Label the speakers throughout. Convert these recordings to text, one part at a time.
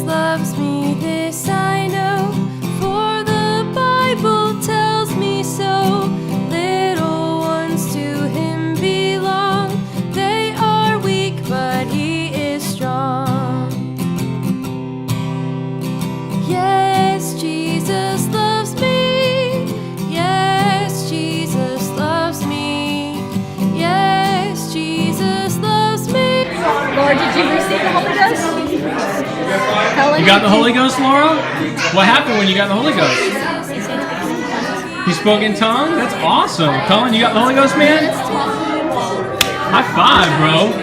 Speaker 1: loves me, this I know, for the Bible tells me so. Little ones to him belong. They are weak, but he is strong. Yes, Jesus loves me. Yes, Jesus loves me. Yes, Jesus loves me.
Speaker 2: Laura, did you receive the Holy Ghost?
Speaker 3: You got the Holy Ghost, Laura? What happened when you got the Holy Ghost? You spoke in tongues? That's awesome. Colin, you got the Holy Ghost, man? High five, bro.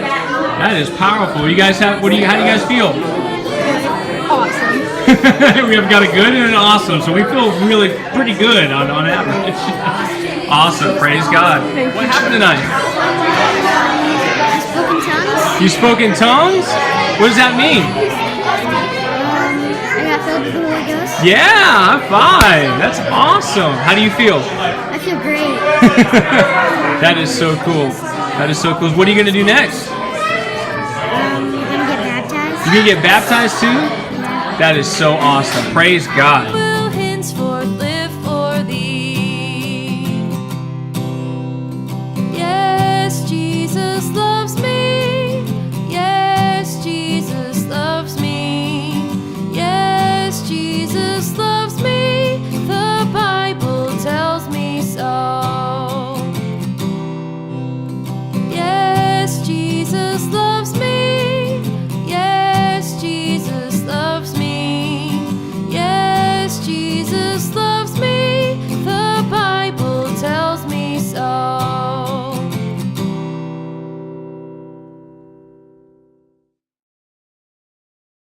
Speaker 3: That is powerful. You guys have, how do you guys feel?
Speaker 2: Awesome.
Speaker 3: We have got a good and an awesome, so we feel really pretty good on average. Awesome. Praise God. What happened tonight? You spoke in tongues? What does that mean?
Speaker 4: I got filled with the Holy Ghost.
Speaker 3: Yeah, high five. That's awesome. How do you feel?
Speaker 4: I feel great.
Speaker 3: That is so cool. That is so cool. What are you going to do next?
Speaker 4: I'm gonna get baptized.
Speaker 3: You going to get baptized too? That is so awesome. Praise God.